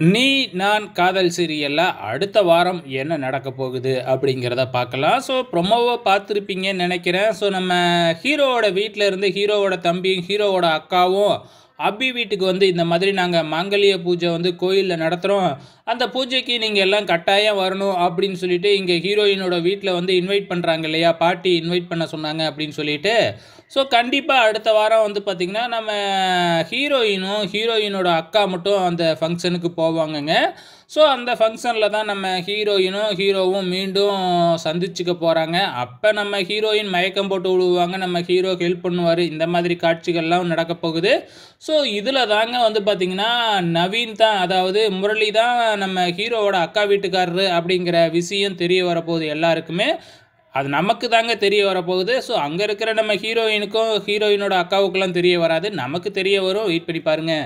நீ நான் காதல் சீரியல்ல அடுத்த வாரம் என்ன நடக்க போகுது அப்படிங்கிறத பார்க்கலாம். ஸோ ப்ரொமோவை பார்த்துருப்பீங்கன்னு நினைக்கிறேன். ஸோ நம்ம ஹீரோவோட வீட்டில் இருந்து ஹீரோவோட தம்பியும் ஹீரோவோட அக்காவும் அபி வீட்டுக்கு வந்து இந்த மாதிரி நாங்கள் மாங்கல்ய பூஜை வந்து கோயிலில் நடத்துகிறோம், அந்த பூஜைக்கு நீங்கள் எல்லாம் கட்டாயம் வரணும் அப்படின்னு சொல்லிட்டு இங்கே ஹீரோயினோட வீட்டில் வந்து இன்வைட் பண்ணுறாங்க இல்லையா, பாட்டி இன்வைட் பண்ண சொன்னாங்க அப்படின்னு சொல்லிட்டு. ஸோ கண்டிப்பாக அடுத்த வாரம் வந்து பார்த்திங்கன்னா நம்ம ஹீரோயினோட அக்கா மட்டும் அந்த ஃபங்க்ஷனுக்கு போவாங்கங்க. ஸோ அந்த ஃபங்க்ஷனில் தான் நம்ம ஹீரோவும் மீண்டும் சந்திச்சுக்க போகிறாங்க. அப்போ நம்ம ஹீரோயின் மயக்கம் போட்டு விடுவாங்க, நம்ம ஹீரோ ஹெல்ப் பண்ணுவார். இந்த மாதிரி காட்சிகள்லாம் நடக்க போகுது. ஸோ இதில் தாங்க வந்து பார்த்திங்கன்னா நவீன் தான், அதாவது முரளி தான் நம்ம ஹீரோவோட அக்கா வீட்டுக்காரரு அப்படிங்கிற விஷயம் தெரிய வரப்போகுது எல்லாருக்குமே. அது நமக்கு தாங்க தெரிய வரப்போகுது. ஸோ அங்கே இருக்கிற நம்ம ஹீரோயினோட அக்காவுக்கெல்லாம் தெரிய வராது, நமக்கு தெரிய வரும். வெயிட் பண்ணி பாருங்கள்.